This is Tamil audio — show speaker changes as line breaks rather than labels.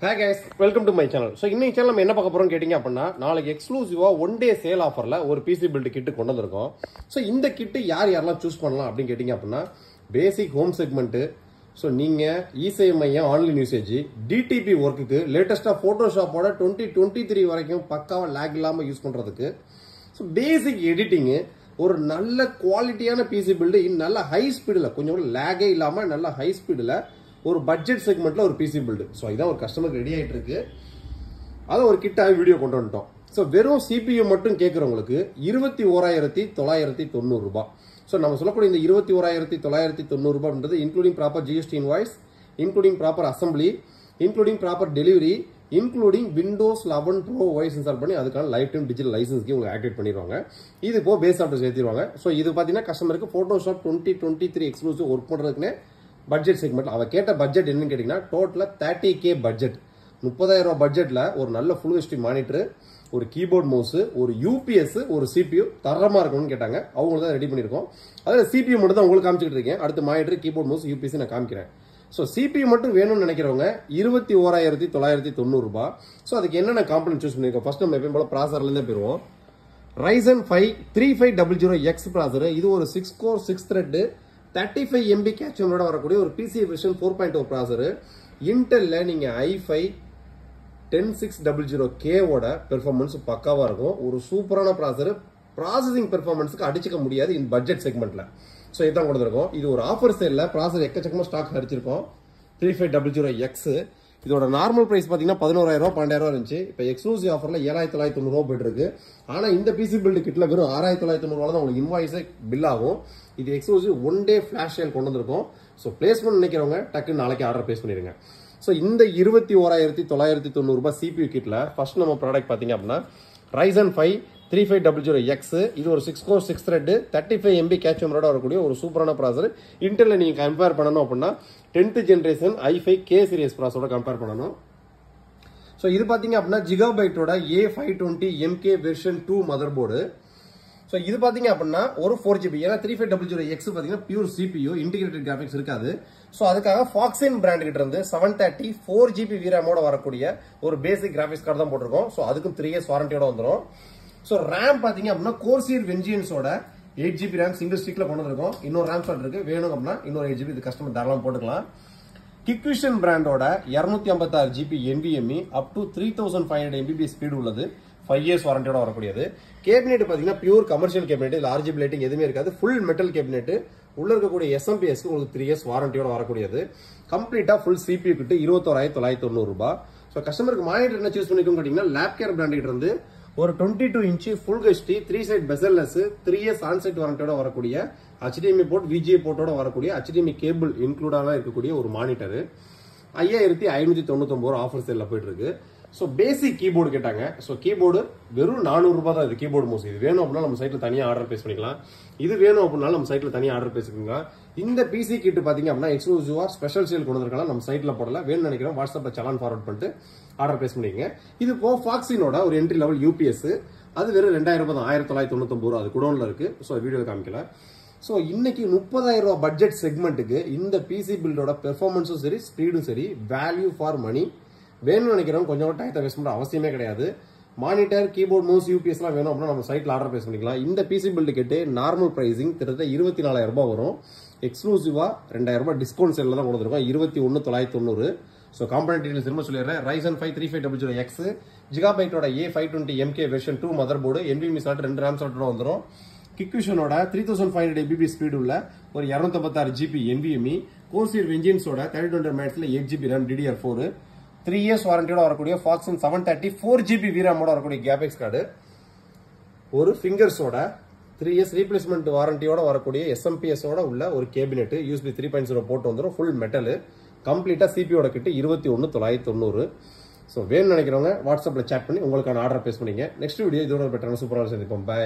Hi guys, welcome to my channel. So இன்னைக்கு சேனல் நம்ம என்ன பார்க்க போறோம் கேட்டிங்க அப்படினா நாளைக்கு எக்ஸ்க்ளூசிவா ஒன் டே சேல் ஆஃபர்ல ஒரு பிசி பில்ட் கிட் கொண்டு வந்திருக்கோம். சோ இந்த கிட் யாரெல்லாம் சூஸ் பண்ணலாம் அப்படி கேட்டிங்க அப்படினா பேசிக் ஹோம் செக்மெண்ட், சோ நீங்க இசேஎம்ஐ ஆன்லைன் யூசேஜ், டிடிபி வர்க்குக்கு லேட்டஸ்டா போட்டோஷாப்போட 2023 வரைக்கும் பக்காவா லாக் இல்லாம யூஸ் பண்றதுக்கு, சோ பேசிக் எடிட்டிங், ஒரு நல்ல குவாலிட்டியான பிசி பில்ட் நல்ல ஹை ஸ்பீடுல கொஞ்சம் லாகே இல்லாம நல்ல ஹை ஸ்பீடுல ஒரு பட்ஜெட் செக்மெண்ட்ல ஒரு பிசி பில்ட். ஸோ இதான் ஒரு கஸ்டமருக்கு ரெடி ஆகிட்டு இருக்கு. அதை ஒரு கிட்டாக வீடியோ கொண்டு வந்துட்டோம். ஸோ வெறும் சிபியு மட்டும் கேட்குறவங்களுக்கு 21,990 ரூபாய். ஸோ நம்ம சொல்லக்கூடிய இந்த 21,990 ரூபாய்ன்றது including proper GST invoice, including proper assembly, including proper delivery, including Windows 11 pro OS install பண்ணி அதுக்கான லைஃப் டைம் டிஜிட்டல் லைசன்ஸ்க்கு உங்களுக்கு ஆக்டிவேட் பண்ணிடுவாங்க. இது இப்போ பேஸ் சாஃப்ட்வேர் சேர்த்திடுவாங்க. ஸோ இது பார்த்தீங்கன்னா கஸ்டமருக்கு போட்டோஷாப் 2023 எக்ஸ்க்ளூசிவ் ஒர்க் பண்ணுறதுக்குன்னு பட்ஜெட் செக்மெண்ட். அவ கேட்ட பட்ஜெட் என்னன்னு கேட்டீங்கன்னா டோட்டலா 30K பட்ஜெட், 30,000 ரூபாய் பட்ஜெட்ல ஒரு நல்ல ஃபுல் ஹெச்டி மானிட்டர், ஒரு கீபோர்ட் மவுஸ், ஒரு யூபிஎஸ், ஒரு சிபியு தரமா இருக்கணும்னு கேட்டாங்க. அவங்களுக்கு தான் ரெடி பண்ணிருக்கோம். அதாவது சிபியு மட்டும் தான் உங்களுக்கு காமிச்சிட்டு இருக்கேன். அடுத்து மானிட்டர், கீபோர்ட் மவுஸ், யூபிஎஸ் நான் காமிக்கிறேன். ஸோ சிபியு மட்டும் வேணும்னு நினைக்கிறவங்க 21,990 ரூபாய். ஸோ அதுக்கு என்னென்ன காம்பனன்ட் சூஸ் பண்ணிருக்கோம். ஃபர்ஸ்ட் நம்ம எப்பயும் போல ப்ராசர்ல இருந்தே போயிருவோம். Ryzen 5 3500X ப்ராசர். இது ஒரு 6 கோர் 6 த்ரெட் 35 MB கேட்சனோட வரக்கூடிய ஒரு பிசி வெர்ஷன் 4.0 ப்ராசர். இன்டெல்ல நீங்க i5 10600K ஓட பெர்ஃபார்மன்ஸ் பக்காவா இருக்கும். ஒரு சூப்பரான ப்ராசர். ப்ராசஸிங் பெர்ஃபார்மன்ஸ்க்கு அடிச்சுக்க முடியாது இந்த பட்ஜெட் செக்மெண்ட்ல. ஸோ இதான் கொடுத்துருக்கோம். இது ஒரு ஆஃபர் சேல்ல ப்ராசர் எக்கச்சக்கமா ஸ்டாக் அடிச்சிருக்கோம். 3500X இதோட நார்மல் பிரைஸ் பாத்தீங்கன்னா 11,000 ரூபாய் 12,000 இருந்துச்சு. இப்போ எக்ஸ்க்ளூசிவ் ஆஃபர்ல 7,990 ரூபாய் போயிட்டு இருக்கு. ஆனா இந்த பிசி பில்ட் கிட்ல வெறும் 6,990 ரூபாய் தான் உங்களுக்கு இன்வாய்ஸ் பில் ஆகும். இது exclusive one day flash sale கொண்டு வந்திருக்கோம். ஸோ பிளேஸ்மெண்ட் நினைக்கிறவங்க டக்கு நாளைக்கு ஆர்டர் பிளேஸ் பண்ணிருங்க. ஸோ இந்த 21,990 ரூபாய் சிபியூ கிட்ல ஃபர்ஸ்ட் நம்ம ப்ராடக்ட் பாத்தீங்க அப்படின்னா Ryzen 5 3500X. இது ஒரு 6 கோர் 6 த்ரெட் 35 MB கேட்சமரோட வரக்கூடிய ஒரு சூப்பரான ப்ராசர். இன்டெல்ல நீங்க கம்பேர் பண்ணணும் அப்படின்னா 10th generation i5 K series ப்ராசரோட கம்பேர் பண்ணணும். ஸோ இது பாத்தீங்க அப்படின்னா ஜிகாபைட்டோட A520 MK version 2 motherboard. So இது பாத்தீங்க அப்படின்னா ஒரு 4GB. ஏன்னா 3500X பாத்தீங்கன்னா பியூர் சிபியூ, இன்டிகிரேட்டட் கிராபிக்ஸ் இருக்காது. ஸோ அதுக்காக ஃபாக்ஸின் பிராண்ட் கிட்ட இருந்து 730 4GB VRAM வரக்கூடிய ஒரு பேசிக் கிராபிக்ஸ் கார்டு தான் போட்டிருக்கோம். ஸோ அதுக்கும் 3 years வாரண்டியோட வந்துடும். ஸோ ரேம் பாத்தீங்க அப்படின்னா கோர்சியர் வெஞ்சியன்ஸோட 8GB ரேம் சிங்கிள் ஸ்டிக்ல கொண்டு வந்திருக்கோம். இன்னொரு ரேம் ஸ்லாட் இருக்கு, வேணும் அப்படின்னா இன்னொரு 8GB இது கஸ்டமர் தாராளமா போட்டுக்கலாம். கிக்விஷன் பிராண்டோட 256GB NVMe up to 3500 MB speed உள்ளது. 5 years வாரண்டியோட வரக்கூடியது. கேபினெட் பாத்தீங்கன்னா பியூர் கமர்ஷியல் கேபினெட், இதுல RGB லைட்டிங் எதுவுமே இருக்காது. Full metal cabinet. உள்ள இருக்கக்கூடிய SMPS உங்களுக்கு 3 years வாரண்டியோட வரக்கூடியது. கம்ப்ளீட்டா ஃபுல் CPU கிட்ட 21,990 ரூபாய். ஸோ கஸ்டமருக்கு மானிட்டர் என்ன சூஸ் பண்ணிக்கோங்க கேட்டீங்கன்னா லேப்கேர் பிராண்ட் கிட்ட இருந்து ஒரு 22 inch full HD 3 side bezelless 3 years onsite வாரண்டியோட வரக்கூடிய HDMI போர்ட், VGA போர்ட்டோட வரக்கூடிய HDMI கேபிள் இன்க்ளூடாக இருக்கக்கூடிய ஒரு மானிட்டர் 5,599 ஆஃபர் சேல்ல போயிட்டு இருக்கு. ஸோ பேசிக் கீபோர்டு கேட்டாங்க. ஸோ கீபோர்டு வெறும் 400 ரூபாய் தான். இது கீபோர்டு மவுஸ். இது வேணும் அப்படின்னா நம்ம சைட்ல தனியாக ஆர்டர் பிளேஸ் பண்ணிக்கலாம். இது வேணும் அப்படின்னா நம்ம சைட்ல தனியாக ஆர்டர் பிளேஸ் பண்ணிக்கலாம். இந்த பிசி கிட் பாத்தீங்க அப்படின்னா எக்ஸ்க்ளூசிவா ஸ்பெஷல் சேல் கொண்டு வந்திருக்கலாம். நம்ம சைட்ல போடல. வேணும்னு நினைக்கிறோம் வாட்ஸ்அப்ல சலான் ஃபார்வர்ட் பண்ணிட்டு ஆர்டர் பிளேஸ் பண்ணிக்கங்க. இது போ ஃபாக்ஸினோட ஒரு என்ட்ரி லெவல் யூபிஎஸ். அது வெறும் 2,000 ரூபாய் தான். 1,999 ரூபாய். அது குடோன்ல இருக்கு. ஸோ வீடியோ காமிக்கல. ஸோ இன்னைக்கு 30,000 ரூபாய் பட்ஜெட் செக்மெண்ட்டுக்கு இந்த பிசி பில்டோட பெர்ஃபார்மன்ஸும் சரி, ஸ்பீடும் சரி, வேல்யூ ஃபார் மணி. வேணும்னு நினைக்கிறோம் கொஞ்சம் டயத்தை வேஸ்ட் பண்ண அவசியமே கிடையாது. மானிட்டர், கீபோர்ட், மவுஸ், யூபிஎஸ் எல்லாம் வேணும் அப்படின்னா நம்ம சைட்ல ஆர்டர் பிளேஸ் பண்ணிக்கலாம். இந்த பிசி பில்டு கேட்டு நார்மல் பிரைசிங் கிட்டத்தட்ட 24,000 ரூபாய் வரும். எக்ஸ்க்ளூசிவா 2,000 ரூபாய் டிஸ்கவுண்ட் சேல்ல தான் கொடுத்துருக்கோம். 21,990. ஸோ காம்பனன்ட் டீடைல்ஸ் திரும்ப சொல்லிடுறேன். Ryzen 5 3500X ஜிகாபைட்டோட A520 MK version 2 mother board, NVMe slot 2 RAM ஸ்லாட்டோட வந்துடும். கிக்விஷனோட 3500 MB ஸ்பீடு உள்ள ஒரு 256GB NVMe, கோர்சியர் வெஞ்சியன்ஸோட 3200 மேட்ஸ்ல 8GB RAM DDR4, 3 years வாரண்டியோட வரக்கூடிய ஃபாக்ஸின் 730 4GB VRAM வரக்கூடிய கிராபிக்ஸ் கார்டு, ஒரு ஃபிங்கர்ஸோட 3 years ரீப்ளேஸ்மெண்ட் வாரண்டியோட வரக்கூடிய SMPS ஓட உள்ள ஒரு கேபினெட், USB 3.0 போட்டு வந்துடும். Full metal. கம்ப்ளீட்டா சிபியோட கிட்ட 21,990. ஸோ வேணும்னு நினைக்கிறவங்க வாட்ஸ்அப்ல சேட் பண்ணி உங்களுக்கான ஆர்டர் பிளேஸ் பண்ணிங்க. நெக்ஸ்ட் வீடியோ இதோட பெட்டரான சூப்பரான சந்திப்போம். பை.